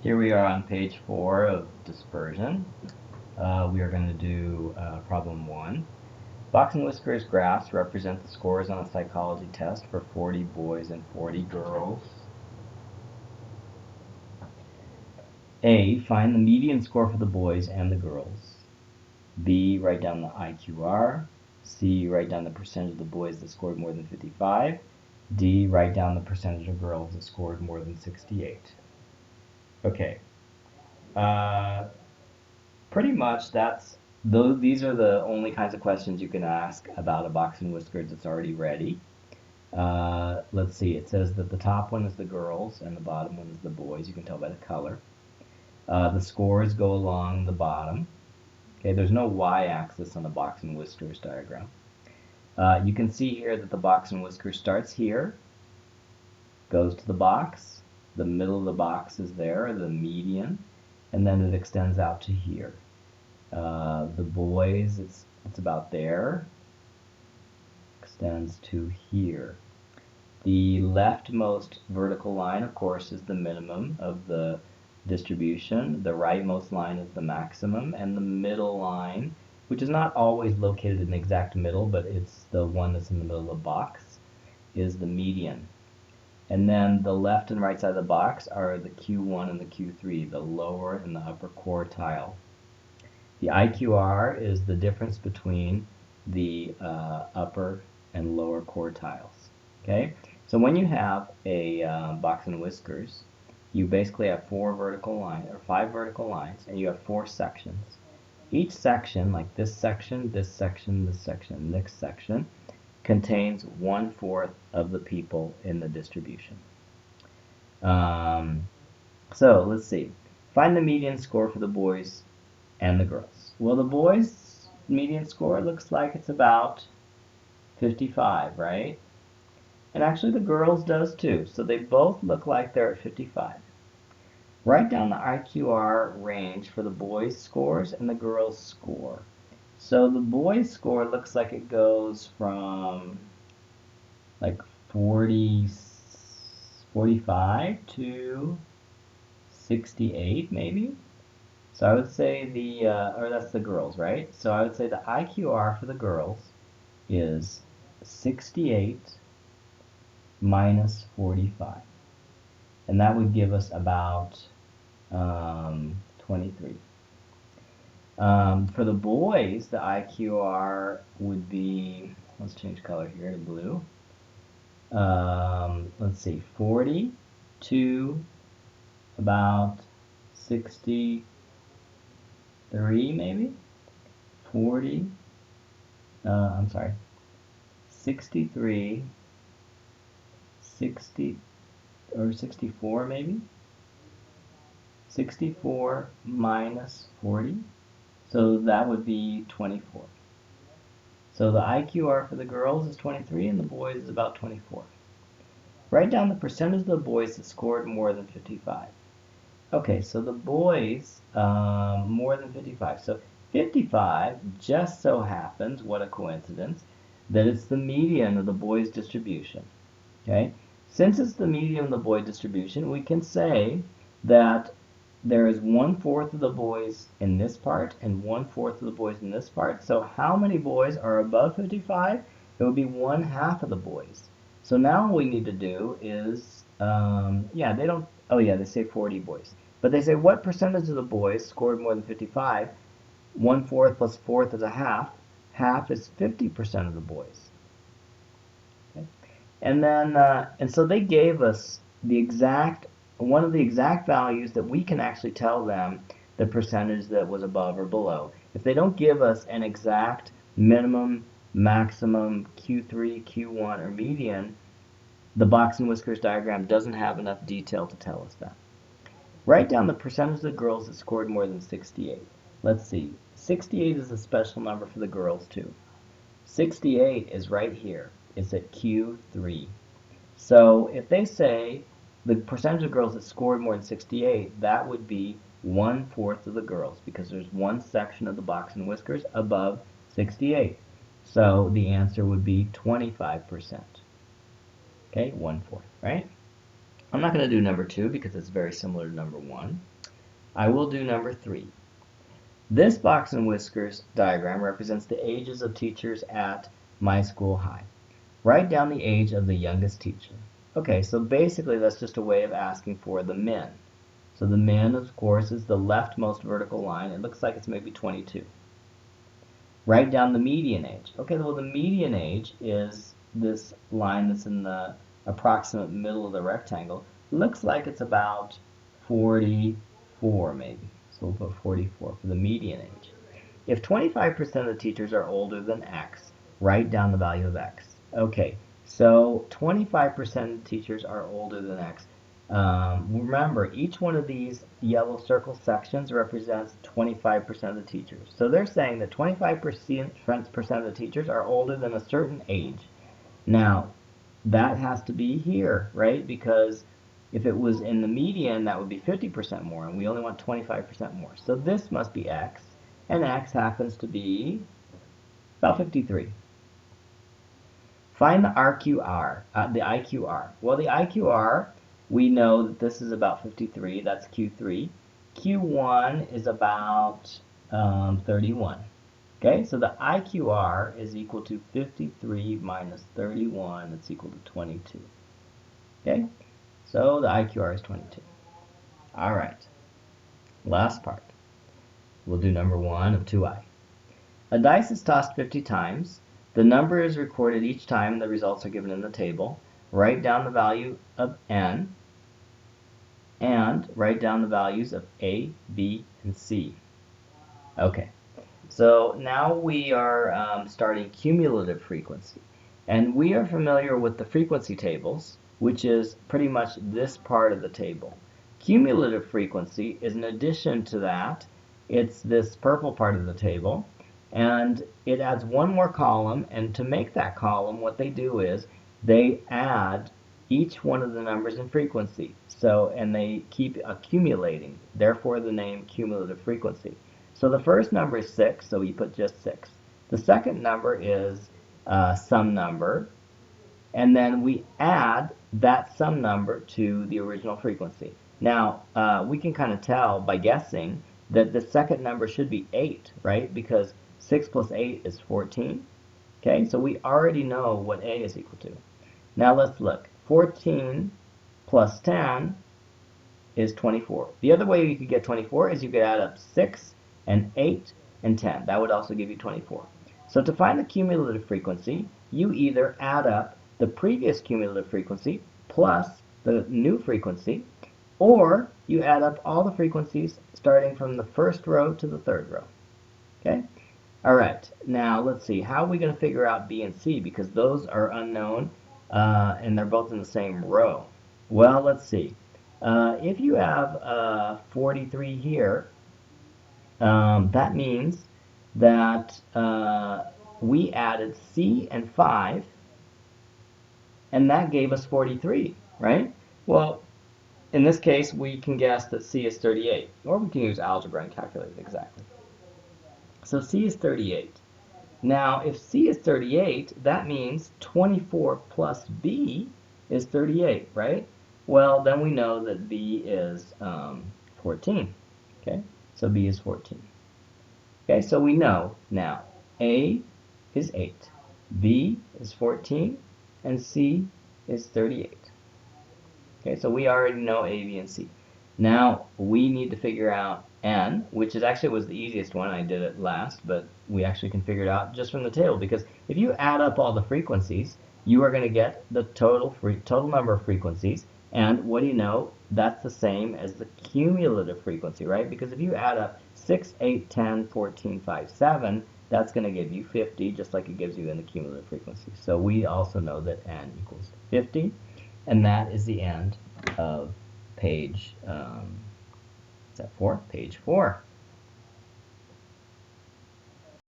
Here we are on page 4 of dispersion. We are going to do problem 1. Box and whiskers graphs represent the scores on a psychology test for 40 boys and 40 girls. A. Find the median score for the boys and the girls. B. Write down the IQR. C. Write down the percentage of the boys that scored more than 55. D. Write down the percentage of girls that scored more than 68. Okay. Uh, Pretty much these are the only kinds of questions you can ask about a box and whiskers that's already ready. Let's see, it says that the top one is the girls and the bottom one is the boys. You can tell by the color. The scores go along the bottom. Okay, there's no y-axis on the box and whiskers diagram. You can see here that the box and whiskers starts here, goes to the box, the middle of the box is there, the median, and then it extends out to here. The boys, it's about there, extends to here. The leftmost vertical line, of course, is the minimum of the distribution. The rightmost line is the maximum, and the middle line, which is not always located in the exact middle, but it's the one that's in the middle of the box, is the median. And then the left and right side of the box are the Q1 and the Q3, the lower and the upper quartile. The IQR is the difference between the upper and lower quartiles. Okay, so when you have a box and whiskers, you basically have 4 vertical lines or 5 vertical lines, and you have 4 sections. Each section, like this section, this section, this section, this section, contains 1/4 of the people in the distribution. So let's see. Find the median score for the boys and the girls. Well, the boys' median score looks like it's about 55, right? And actually the girls does too. So they both look like they're at 55. Write down the IQR range for the boys' scores and the girls' score. So the boys' score looks like it goes from like 40, 45 to 68 maybe. So I would say or that's the girls, right? So I would say the IQR for the girls is 68 minus 45. And that would give us about 23. For the boys, the IQR would be, let's change color here to blue. Let's see, 40 to about 63 maybe? 40, I'm sorry, 63, 60, or 64 maybe? 64 minus 40, so that would be 24. So the IQR for the girls is 23 and the boys is about 24. Write down the percentage of the boys that scored more than 55. Okay, so the boys, more than 55. So 55 just so happens, what a coincidence, that it's the median of the boys' distribution. Okay, since it's the median of the boy distribution, we can say that there is 1/4 of the boys in this part and 1/4 of the boys in this part. So how many boys are above 55? It would be 1/2 of the boys. So now all we need to do is, yeah, they don't, oh yeah, they say 40 boys. But they say what percentage of the boys scored more than 55? 1/4 plus 1/4 is a half. Half is 50% of the boys. Okay? And then, and so they gave us the exact, one of the exact values that we can actually tell them the percentage that was above or below. If they don't give us an exact minimum, maximum, Q3, Q1, or median, the box and whiskers diagram doesn't have enough detail to tell us that. Write down the percentage of the girls that scored more than 68. Let's see. 68 is a special number for the girls too. 68 is right here. It's at Q3. So if they say the percentage of girls that scored more than 68, that would be 1/4 of the girls because there's one section of the box and whiskers above 68. So the answer would be 25%. Okay, 1/4, right? I'm not going to do number 2 because it's very similar to number 1. I will do number 3. This box and whiskers diagram represents the ages of teachers at my school high. Write down the age of the youngest teacher. Okay, so basically that's just a way of asking for the min. So the min, of course, is the leftmost vertical line. It looks like it's maybe 22. Write down the median age. Okay, well the median age is this line that's in the approximate middle of the rectangle. Looks like it's about 44 maybe. So we'll put 44 for the median age. If 25% of the teachers are older than X, write down the value of X. Okay, so 25% of the teachers are older than X. Remember, each one of these yellow circle sections represents 25% of the teachers. So they're saying that 25% of the teachers are older than a certain age. Now, that has to be here, right? Because if it was in the median, that would be 50% more, and we only want 25% more. So this must be X, and X happens to be about 53. Find the RQR, the IQR. Well, the IQR, we know that this is about 53. That's Q3. Q1 is about 31. Okay, so the IQR is equal to 53 minus 31. It's equal to 22. Okay, so the IQR is 22. All right, last part. We'll do number 1 of 2i. A dice is tossed 50 times. The number is recorded each time and the results are given in the table. Write down the value of n and write down the values of A, B, and C. Okay, so now we are starting cumulative frequency. And we are familiar with the frequency tables, which is pretty much this part of the table. Cumulative frequency is an addition to that. It's this purple part of the table. And it adds one more column, and to make that column, what they do is they add each one of the numbers in frequency. So, and they keep accumulating, therefore the name cumulative frequency. So the first number is 6, so we put just 6. The second number is some number, and then we add that sum number to the original frequency. Now, we can kind of tell by guessing that the second number should be 8, right? Because 6 plus 8 is 14. Okay, so we already know what A is equal to. Now let's look. 14 plus 10 is 24. The other way you could get 24 is you could add up 6 and 8 and 10. That would also give you 24. So to find the cumulative frequency, you either add up the previous cumulative frequency plus the new frequency, or you add up all the frequencies starting from the first row to the third row. Okay? All right, now let's see. How are we going to figure out B and C? Because those are unknown, and they're both in the same row. Well, let's see. If you have 43 here, that means that we added C and 5, and that gave us 43, right? Well, in this case, we can guess that C is 38, or we can use algebra and calculate it exactly. So C is 38. Now, if C is 38, that means 24 plus B is 38, right? Well, then we know that B is 14. Okay, so B is 14. Okay, so we know now A is 8, B is 14, and C is 38. Okay, so we already know A, B, and C. Now we need to figure out N, which is actually was the easiest one. I did it last, but we actually can figure it out just from the table, because if you add up all the frequencies, you are going to get the total number of frequencies. And what do you know? That's the same as the cumulative frequency, right? Because if you add up 6, 8, 10, 14, 5, 7, that's going to give you 50, just like it gives you in the cumulative frequency. So we also know that N equals 50, and that is the end of page, is that 4? Page 4.